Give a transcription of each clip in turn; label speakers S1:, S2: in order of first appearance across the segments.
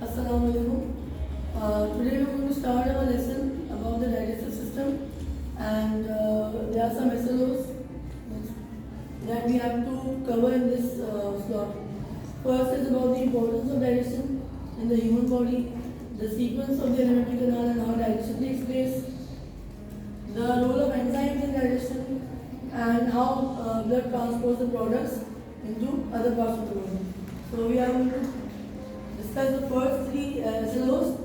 S1: Assalamu alaikum. Today we're going to start our lesson about the digestive system, and there are some SLOs that we have to cover in this slot. First is about the importance of digestion in the human body, the sequence of the alimentary canal and how digestion takes place, the role of enzymes in digestion, and how blood transports the products into other parts of the body. So we are going to discuss the first three SLOs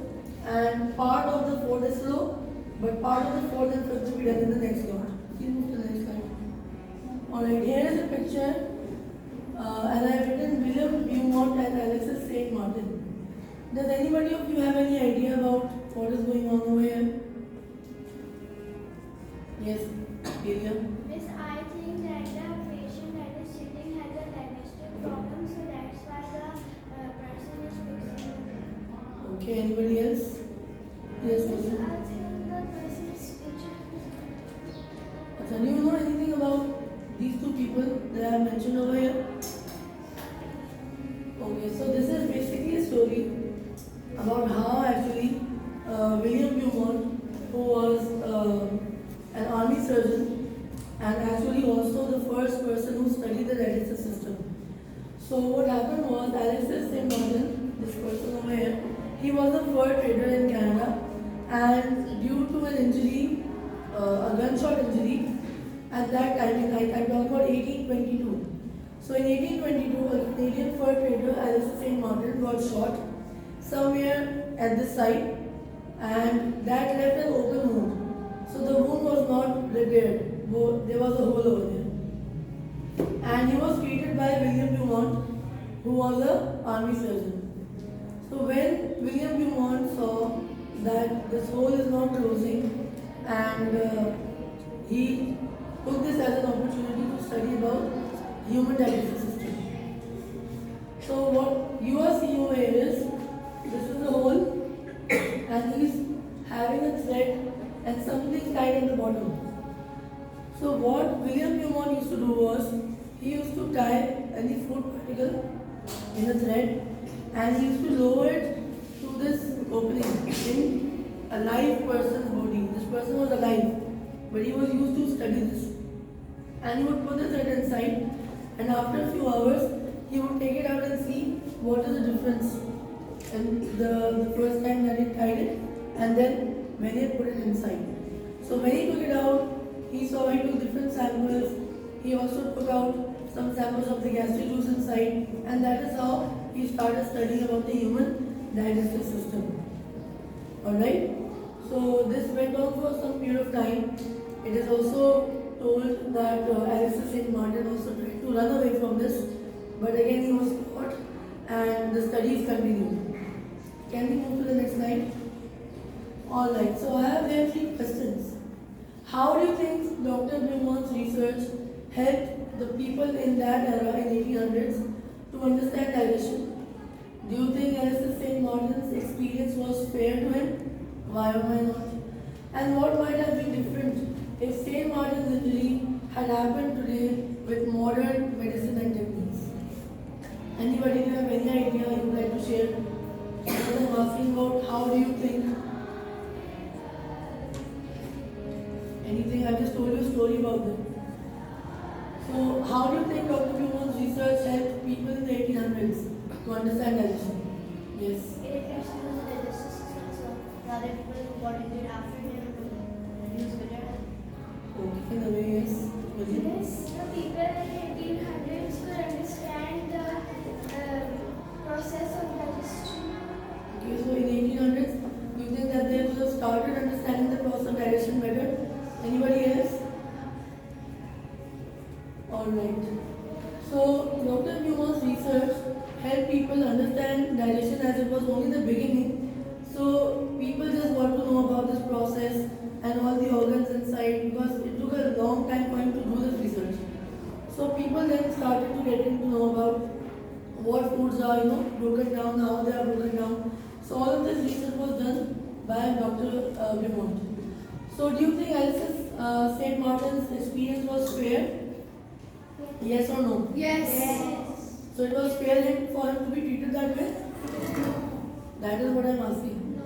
S1: and part of the fourth SLO, but part of the fourth and fifth will be done in the next slot. Please move to the next slide. Alright, here is a picture, and I have written William Beaumont and Alexis Saint Martin. Does anybody of you have any idea about what is going on over here? Yes, William.
S2: Miss, I think that the patient that is sitting has a digestive problem, so that's why the person is fixing it.
S1: Okay, anybody else? Yes,
S2: Miss,
S1: William.
S2: I think the person is itching.
S1: So, do you know anything about these two people that I have mentioned over here? Okay, so this is basically a story about how actually William Beaumont, who was an army surgeon and actually also the first person who studied the digestive system. So what happened was Alexis Saint Martin, this person over here, he was a fur trader in Canada, and due to an injury, a gunshot injury, at that time, I'm talking about 1822. So in 1822, a Canadian fur trader, Alexis Saint Martin, got shot somewhere at this site, and that left an open wound. So the wound was not repaired. There was a hole over there. And he was treated by William Beaumont, who was an army surgeon. So when William Beaumont saw that this hole is not closing, and he took this as an opportunity to study about human digestive system. So what you are seeing over here is, this is the hole, and he's having a thread and something tied at the bottom. So what William Beaumont used to do was, he used to tie any food particle in a thread, and he used to lower it to this opening in a live person's body. This person was alive, but he was used to study this. And he would put the thread inside, and after a few hours, he would take it out and see what is the difference in the first time that he tied it, and then when he put it inside. So when he took it out, he saw he took different samples. He also took out some samples of the gastric juice inside, and that is how he started studying about the human digestive system. Alright? So this went on for some period of time. It is also told that Alexis Saint Martin also tried to run away from this, but again he was caught, and the studies continued. Can we move to the next slide? Alright, so I have here three questions. How do you think Dr. Beaumont's research helped the people in that era in 1800s to understand digestion? Do you think Alexis Saint Martin's experience was fair to him? Why or why not? And what might have been different if Saint Martin's injury had happened today with modern medicine and techniques? Anybody have any idea you would like to share? Because I'm asking about how do you think? Anything? I just told you a story about them. So how do you think Dr. Beaumont's research helped people in the 1800s to understand digestion? Yes.
S2: It affects the digestive system, so the other people who got injured after him will use better.
S1: Okay, in a way, yes. Vijay?
S2: Yes, the people in 1800s could understand the process of digestion.
S1: Okay, so in 1800s, you think that they would have started understanding the process of digestion better? Anybody else? Alright. So, Dr. Beaumont's research helped people understand digestion as it was only the beginning. So, people just got to know about this process and all the organs inside, because it took a long time for him to do this research. So, people then started to get to know about what foods are, broken down, how they are broken down. So, all of this research was done by Dr. Beaumont. So, do you think Alexis Saint Martin's experience was fair? Yes or no?
S2: Yes.
S1: So it was fair for him to be treated that way? That is what I'm asking.
S2: No.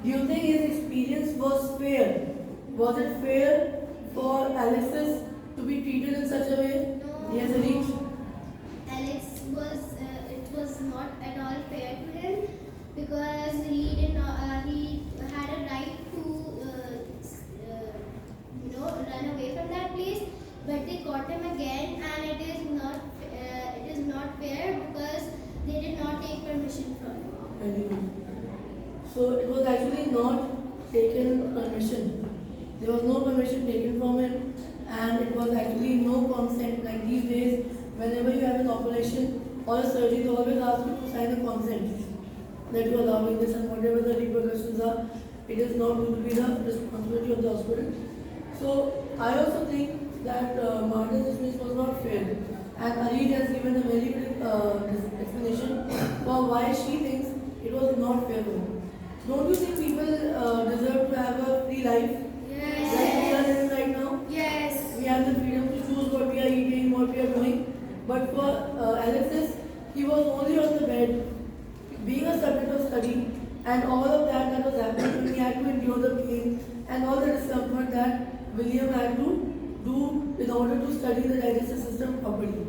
S1: Do you think his experience was fair? Was it fair for Alexis to be treated in such a way?
S2: No.
S1: Yes, Anish?
S2: Alex was it was not at all fair to him because he did not he had a right to run away from that place, but they caught him again, and it is not fair because they did not take permission from him.
S1: Very good. So it was actually not taken permission. There was no permission taken from him, and it was actually no consent. Like these days, whenever you have an operation or a surgery, they always ask you to sign a consent that you are allowing this, and whatever the repercussions are, it is not going to be the responsibility of the hospital. So I also think that Martin's dismissal was not fair, and Arid has given a very good explanation for why she thinks it was not fair for her. Don't you think people deserve to have a free life?
S2: Yes.
S1: Like we are living right now?
S2: Yes.
S1: We have the freedom to choose what we are eating, what we are doing. But for Alexis, he was only on the bed, being a subject of study, and all of that was happening to him. He had to endure the pain and all the discomfort that William had to do in order to study the digestive system properly.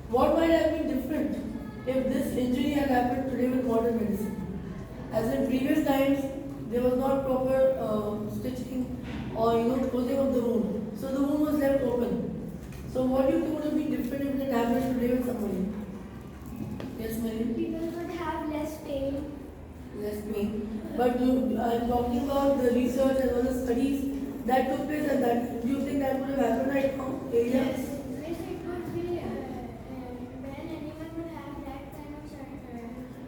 S1: What might have been different if this injury had happened today with modern medicine? As in previous times, there was not proper stitching or closing of the wound, so the wound was left open. So what do you think would have been different if it happened today with somebody? Yes, Mary?
S2: People would have less pain.
S1: Less pain. But I'm talking about the research and all the studies that took place at that. Do you think that would have happened right now?
S2: Yes. Yes, it would be when anyone would have that kind of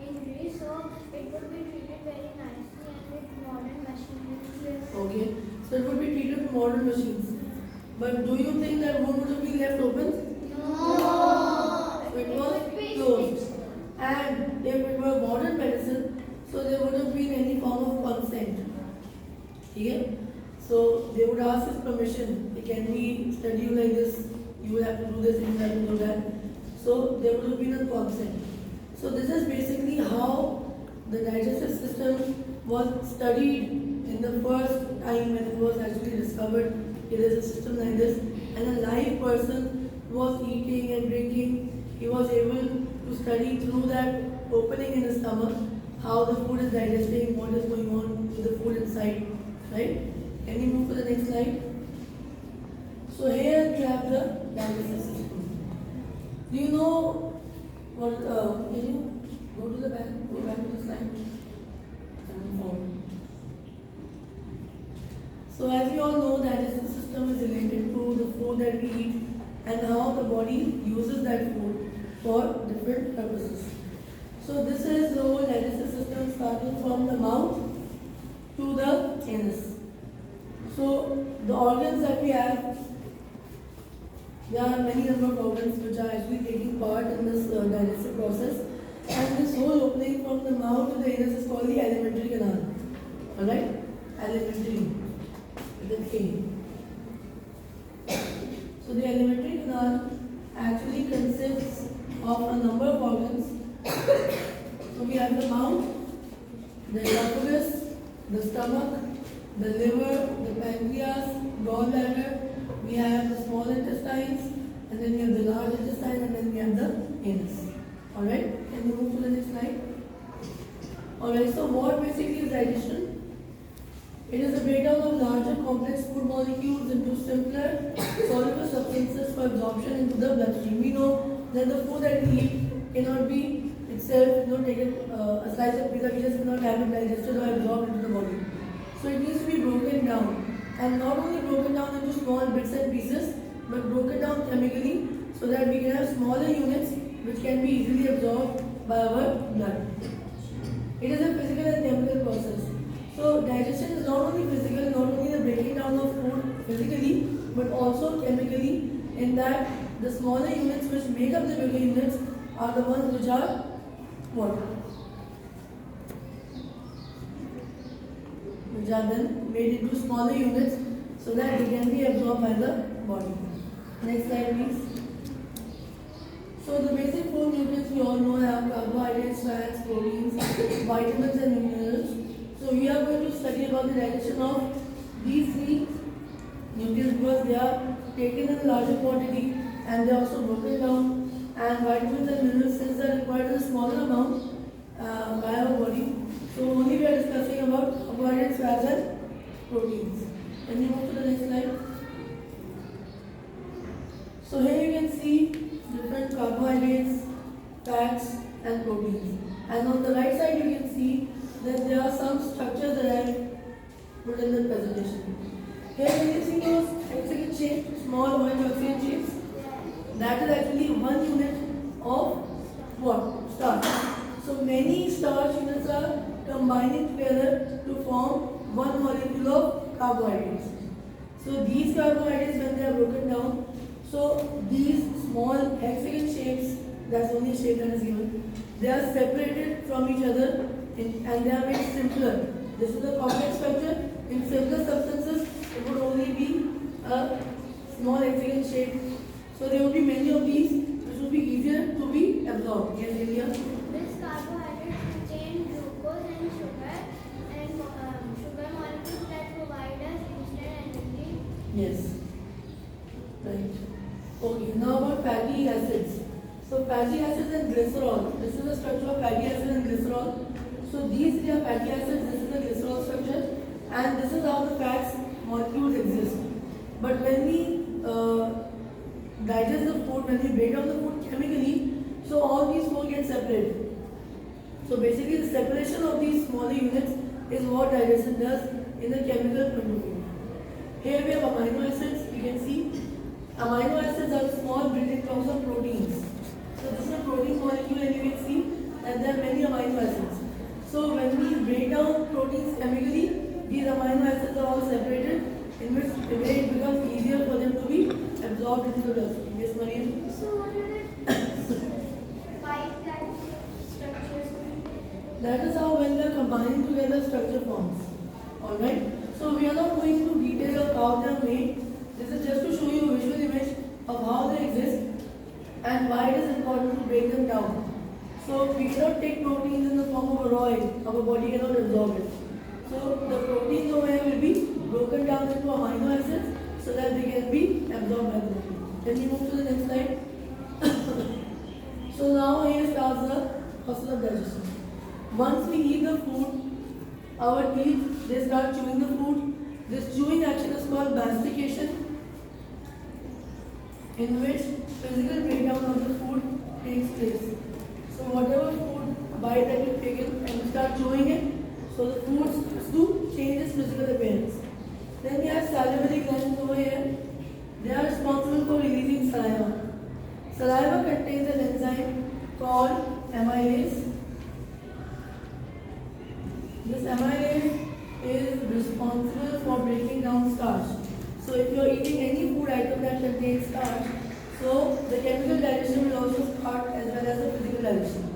S2: injury, so it would be treated very nicely and with modern machinery.
S1: Okay. So it would be treated with modern machines. But do you think that wound would have been left open?
S2: No.
S1: So it was closed. And if it were modern medicine, so there would have been any form of consent. Okay? So they would ask his permission. Can we study you like this? You will have to do this, you will have to do that. So there would have been a consent. So this is basically how the digestive system was studied in the first time when it was actually discovered. It is a system like this, and a live person was eating and drinking. He was able to study through that opening in his stomach how the food is digesting, what is going on with the food inside, right? Can you move to the next slide? So here we have the digestive system. Do you know what? Can you go to the back? Go back to the slide. And move forward. So as we all know, digestive system is related to the food that we eat and how the body uses that food for different purposes. So this is the whole digestive system starting from the mouth to the anus. So the organs that we have, there are many number of organs which are actually taking part in this digestive process, and this whole opening from the mouth to the anus is called the alimentary canal. Alright? Alimentary. With a K. So the alimentary canal actually consists of a number of organs. So we have the mouth, the esophagus, the stomach, the liver, the pancreas, gallbladder, we have the small intestines, and then we have the large intestine, and then we have the anus. Alright, can you move to the next slide? Alright, so what basically is digestion? It is a breakdown of larger complex food molecules into simpler soluble substances for absorption into the bloodstream. We know that the food that we eat cannot be itself, taken a slice of pizza, we just cannot have it digested or absorbed into the body. So it needs to be broken down, and not only broken down into small bits and pieces, but broken down chemically so that we can have smaller units which can be easily absorbed by our blood. It is a physical and chemical process. So digestion is not only physical, not only the breaking down of food physically, but also chemically, in that the smaller units which make up the bigger units are the ones which are what? Which are then made into smaller units so that they can be absorbed by the body. Next slide please. So the basic food nutrients we all know have carbohydrates, fats, proteins, vitamins and minerals. So we are going to study about the digestion of these three nutrients because they are taken in larger quantity and they are also broken down. And vitamins and minerals, since they are required in a smaller amount by our body, so only we are discussing about carbohydrates, fats and proteins. Can you move to the next slide? So here you can see different carbohydrates, fats and proteins. And on the right side you can see that there are some structures that I have put in the presentation. Here you can see those hexagon shaped, small orange oxygen shapes. That is actually 1 unit of what? Starch. So many starch units are combining together to form one molecule of carbohydrates. So these carbohydrates, when they are broken down, so these small hexagon shapes, that's only a shape that is given, they are separated from each other and they are made simpler. This is the complex structure. In simpler substances, it would only be a small hexagon shape. So there will be many of these which will be easier to be absorbed. Yes, Ilya?
S2: This carbohydrates contain glucose and sugar molecules that provide us instant energy.
S1: Yes. Right. Okay, now about fatty acids. So fatty acids and glycerol. This is the structure of fatty acid and glycerol. So these three are fatty acids, this is the glycerol structure, and this is how the fats molecules exist. But when we digest the food, when we break down the food chemically, so all these four get separated. So basically the separation of these smaller units is what digestion does in the chemical point of view. Here we have amino acids, you can see. Amino acids are small building blocks of proteins. So this is a protein molecule and you can see that there are many amino acids. So when we break down proteins chemically, these amino acids are all separated, in which way it becomes easier for them to be absorbed into the bloodstream. Yes, Mariam?
S2: So what are the five structures?
S1: That is how when they are combining together structure forms. Alright? So we are not going into detail of how they are made. This is just to show you a visual image of how they exist and why it is important to break them down. So we cannot take proteins in the form of a raw egg. Our body cannot absorb it. So the proteins over here will be broken down into amino acids so that they can be absorbed by the body. Can you move to the next slide? So now here starts the process of digestion. Once we eat the food, our teeth, they start chewing the food. This chewing action is called mastication, in which physical breakdown of the food takes place. So whatever food bite that you've taken and you start chewing it, so the food starts to change its physical appearance. Then we have salivary glands over here. They are responsible for releasing saliva. Saliva contains an enzyme called amylase. This amylase is responsible for breaking down starch. So if you are eating any food item that contains starch, so the chemical digestion will also start as well as the physical digestion.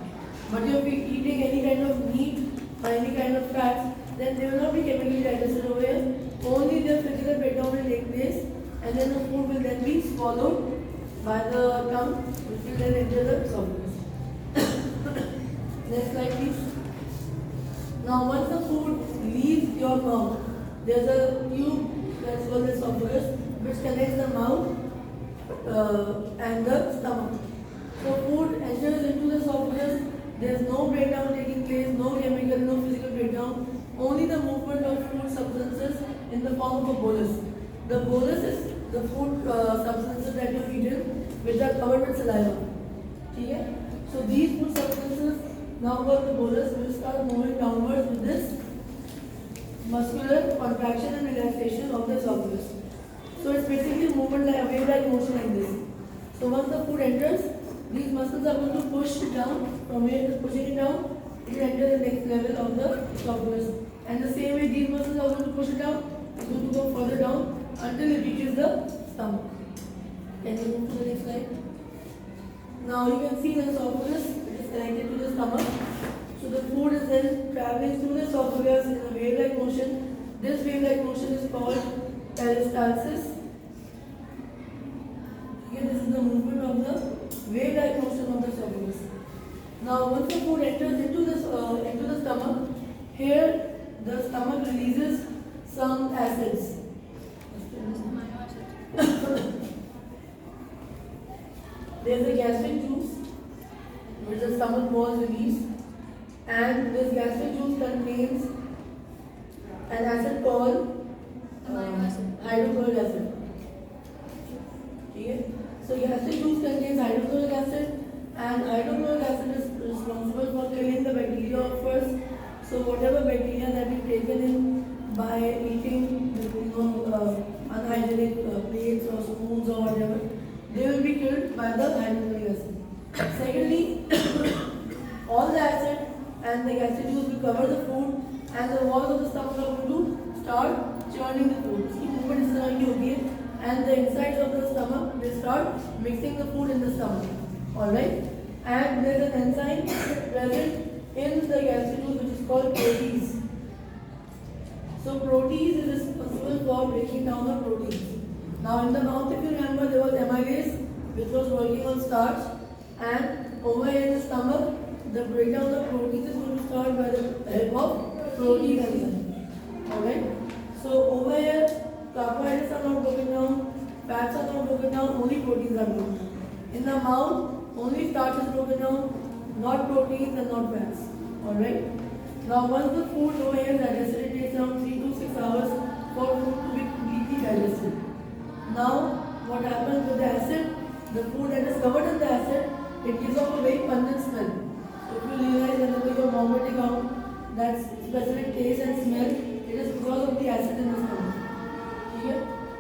S1: But if you are eating any kind of meat or any kind of fats, then they will not be chemically digested over here. Only the physical breakdown will take place and then the food will then be swallowed by the tongue, which will then enter the esophagus. Next slide please. Now once the food leaves your mouth, there is a tube that is called the esophagus which connects the mouth and the stomach. So food enters into the esophagus, there is no breakdown taking place, no chemical, no physical breakdown, only the movement of food substances in the form of a bolus. The bolus is the food substances that you have eaten which are covered with saliva. Okay? So these food substances now called the bolus will start moving downwards with this muscular contraction and relaxation of the esophagus. So it's basically a movement like a wave-like motion like this. So once the food enters, these muscles are going to push it down. From here it is pushing it down, it will enter the next level of the esophagus. And the same way these muscles are going to push it down, it's going to go further down until it reaches the stomach. Can you move to the next slide? Now you can see the esophagus, it is connected to the stomach. So the food is then traveling through the esophagus in a wave-like motion. This wave-like motion is called peristalsis. Again, this is the movement of the wave-like motion of the esophagus. Now once the food enters into the stomach, the stomach releases some acids. There's a gastric juice which the stomach walls release, and this gastric juice contains an acid called hydrochloric acid. Okay? So gastric juice contains hydrochloric acid, and hydrochloric acid is responsible for killing the bacteria first. So whatever bacteria that we've taken in by eating, unhygienic plates or spoons or whatever, they will be killed by the hydrochloric acid. Secondly, all the acid and the gastric juice will cover the food, and the walls of the stomach are going to start churning the food. इसकी movement इस तरह की होगी है, and the insides of the stomach will start mixing the food in the stomach. Alright? And there is an enzyme present in the gastric juice which is called protease. So protease is responsible for breaking down the proteins. Now in the mouth, if you remember, there was amylase which was working on starch, and over here in the stomach, the breakdown of proteins is going to start by the help of protease enzyme. Alright? So over here, carbohydrates are not broken down, fats are not broken down, only proteins are broken down. In the mouth, only starch is broken down, not proteins and not fats. Alright? Now once the food over here is digested, it takes around 3 to 6 hours for food to be completely digested. Now what happens with the acid? The food that is covered in the acid, it gives off a very pungent smell. So if you realize whenever you are vomiting out that specific taste and smell, it is because of the acid in the stomach. Okay?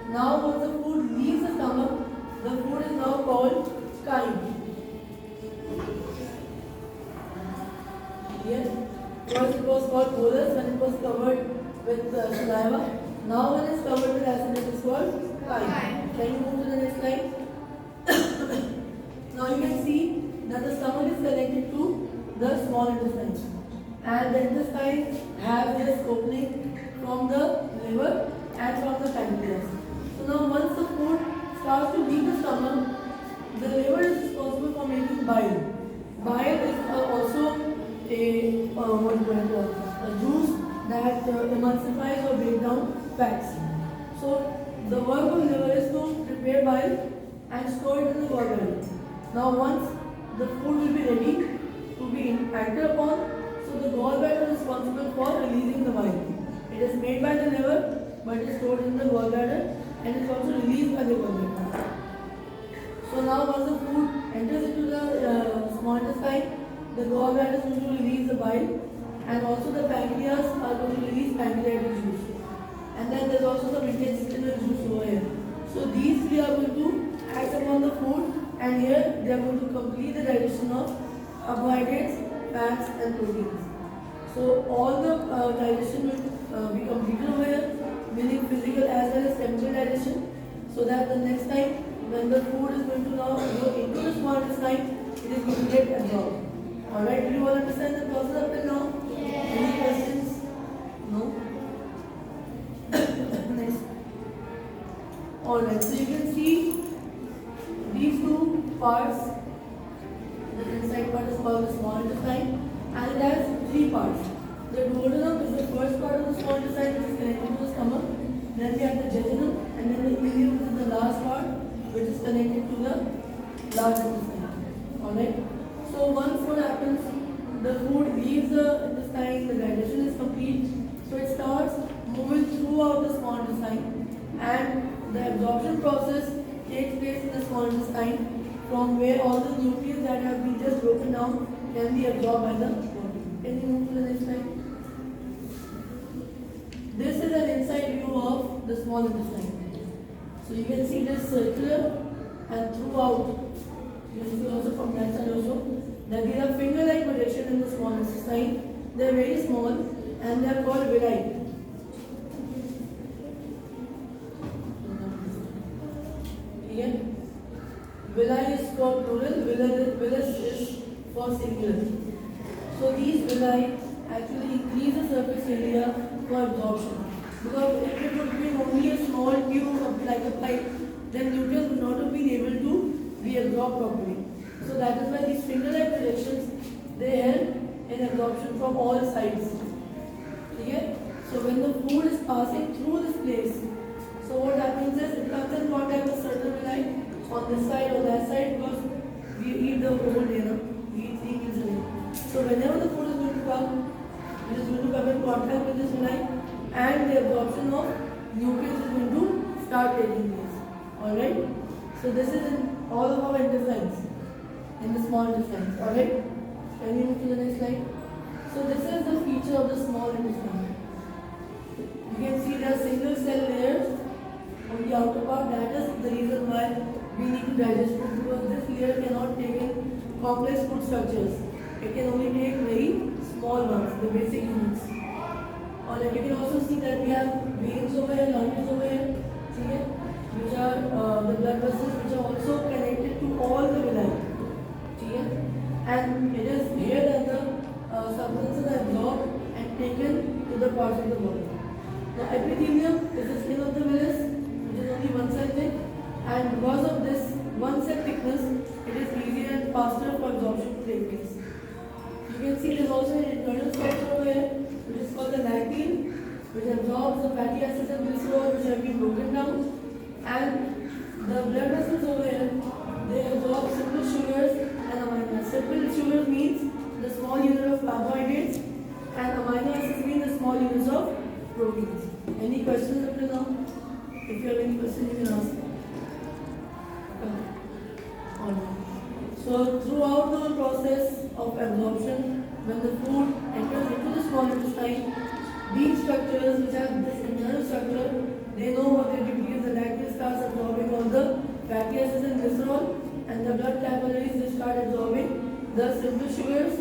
S1: Now once the food leaves the stomach, the food is now called chyme. Yes. First it was called bolus when it was covered with saliva. Now when it's covered with acid, it is called chyme. Can you move to the next slide? Now you can see that the stomach is connected to the small intestine, and the intestine have this opening from the liver and from the pancreas. So now once the food starts to leave the stomach, the liver is responsible for making bile. Bile is also a juice that emulsifies or break down fats. So the work of liver is to prepare bile and store it in the gallbladder. Now once the food will be ready to be acted upon, so the gallbladder is responsible for releasing the bile. It is made by the liver, but it is stored in the gallbladder, and it is also released by the gallbladder. So now once the food enters into the small intestine, the gallbladder is going to release the bile, and also the pancreas are going to release pancreatic juice. And then there is also some intestinal juice over here. So these three are going to act upon the food, and here they are going to complete the digestion of carbohydrates, fats and proteins. So all the digestion will be completed over here, meaning physical as well as chemical digestion, so that the next time when the food is going to now go into the small intestine, it is going to get absorbed. Alright, do you all understand the process up till now?
S2: Yes.
S1: Any questions? No? Next. Alright, so you can see these two parts. The inside part is called the small intestine, and it has three parts. The duodenum is the first part of the small intestine, which is connected to the stomach. Then we have the jejunum, and then the ileum is the last part, which is connected to the large intestine. Alright? So once what happens, the food leaves the intestine, the digestion is complete, so it starts moving throughout the small intestine, and the absorption process takes place in the small intestine, from where all the nutrients that have been just broken down can be absorbed by the body. Can you move to the next slide? This is an inside view of the small intestine. So you can see this circular, and throughout, you can see also from that side also, that these are finger-like projection in the small intestine. They are very small, and they are called villi. Again, villi is called plural, villus is for singular. So these villi actually increase the surface area for absorption. Because if it would be only a small tube like a pipe, then nutrients would not have been able to be absorbed properly. So that is why these finger-like projections, they help in absorption from all sides. Okay? So when the food is passing through this place, so what happens is it comes in contact with certain villi on this side or that side because we eat the whole day, no? We eat 3 meals a day. So whenever the food is going to come, it is going to come in contact with this villi and the absorption of nutrients is going to start taking place. Alright? So this is in all of our intestines, in the small intestines. Alright? Can you move to the next slide? So this is the feature of the small intestine. You can see there are single cell layers on the outer part. That is the reason why we need to digest food, because this layer cannot take in complex food structures. It can only take very small ones, the basic units. Alright, you can also see that we have veins over here, arteries over here, see it? Which are the blood vessels which are also connected to all the villi. See it? And it is here that the substances are absorbed and taken to the parts of the body. Now epithelium is the skin of the villus, which is only one cell thick, and because of this one cell thickness, it is easier and faster for absorption to take place. You can see there is also an internal structure over here, which is called the lacteal, which absorbs the fatty acids and glycerol which have been broken down, and the blood vessels over here, they absorb simple sugars and amino acids. Simple sugars means the small unit of carbohydrates, and amino acids mean the small units of proteins. Any questions up till now? If you have any questions, you can ask. Alright. So throughout the process of absorption, when the food enters into the small intestine, these structures which have this internal structure, they know what their duty is. The lacteal starts absorbing all the fatty acids and glycerol, and the blood capillaries they start absorbing the simple sugars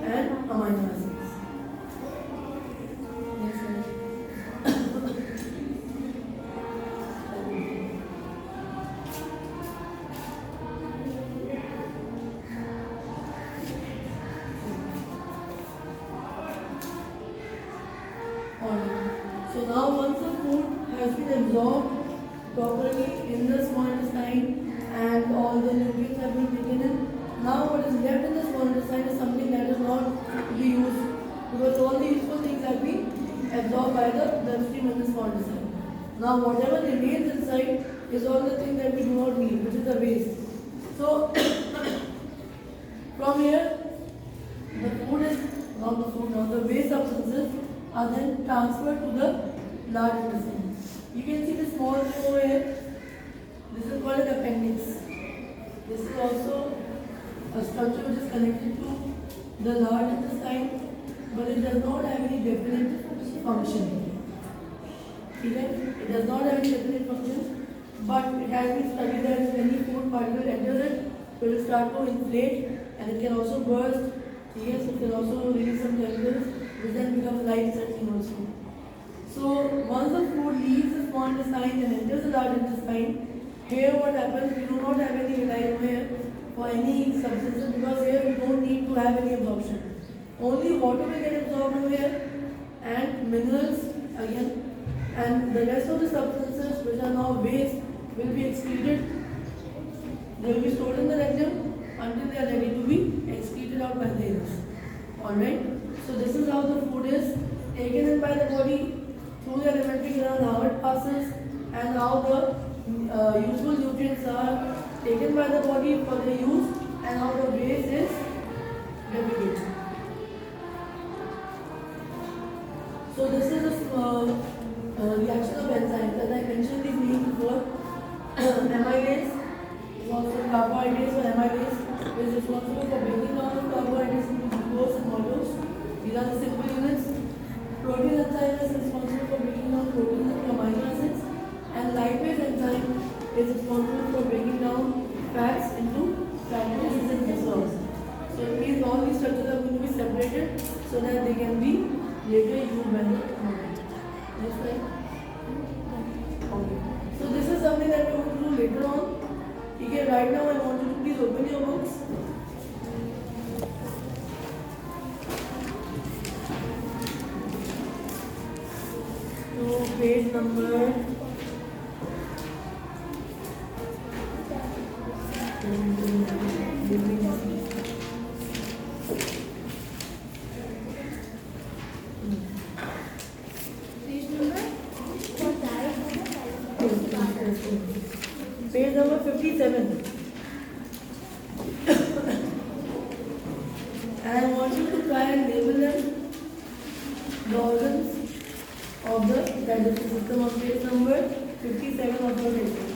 S1: and amino acids. Next slide. So now once the food has been absorbed properly in the small intestine and all the nutrients have been taken in, now what is left in the small intestine is something that is not to be used, because all the useful things have been absorbed by the bloodstream in the small intestine. Now whatever remains inside is all the things that we do not need, which is the waste. So from here, the food is not the food now, the waste substances are then transferred to the large intestine. You can see the small thing over here. This is called an appendix. This is also a structure which is connected to the large intestine, but it does not have any definite function. Okay? It does not have any definite function, but it has been studied that if any food particle enters it, it will start to inflate and it can also burst. Yes, it can also release some chemicals, which then becomes life-threatening also. So once the food leaves the small intestine and enters the large intestine, here what happens, we do not have any villi over here for any substances, because here we don't need to have any absorption. Only water will get absorbed over here and minerals again, and the rest of the substances which are now waste will be excreted. They will be stored in the rectum until they are ready to be excreted out by the anus. Alright? So this is how the food is taken in by the body through the alimentary canal, how it passes, and how the useful nutrients are taken by the body for their use, and how the waste is deviated. So this is a reaction of enzymes. As I mentioned these names before, amylase is also carbohydrates, or amylase is responsible for breaking down the carbohydrates into glucose and maltose. These are the simple units. Protein enzyme is responsible for breaking down proteins into amino acids, and lipase enzyme is responsible for breaking down fats into fatty acids and glycerols. So it means all these structures are going to be separated so that they can be later used by the body. Next slide. Okay. So this is something that we are going to do later on. Okay, right now I want you to please open your books. To page number Page number 57. And I want you to try and label them, the organs of the digestive system, on page number 57 of your textbook.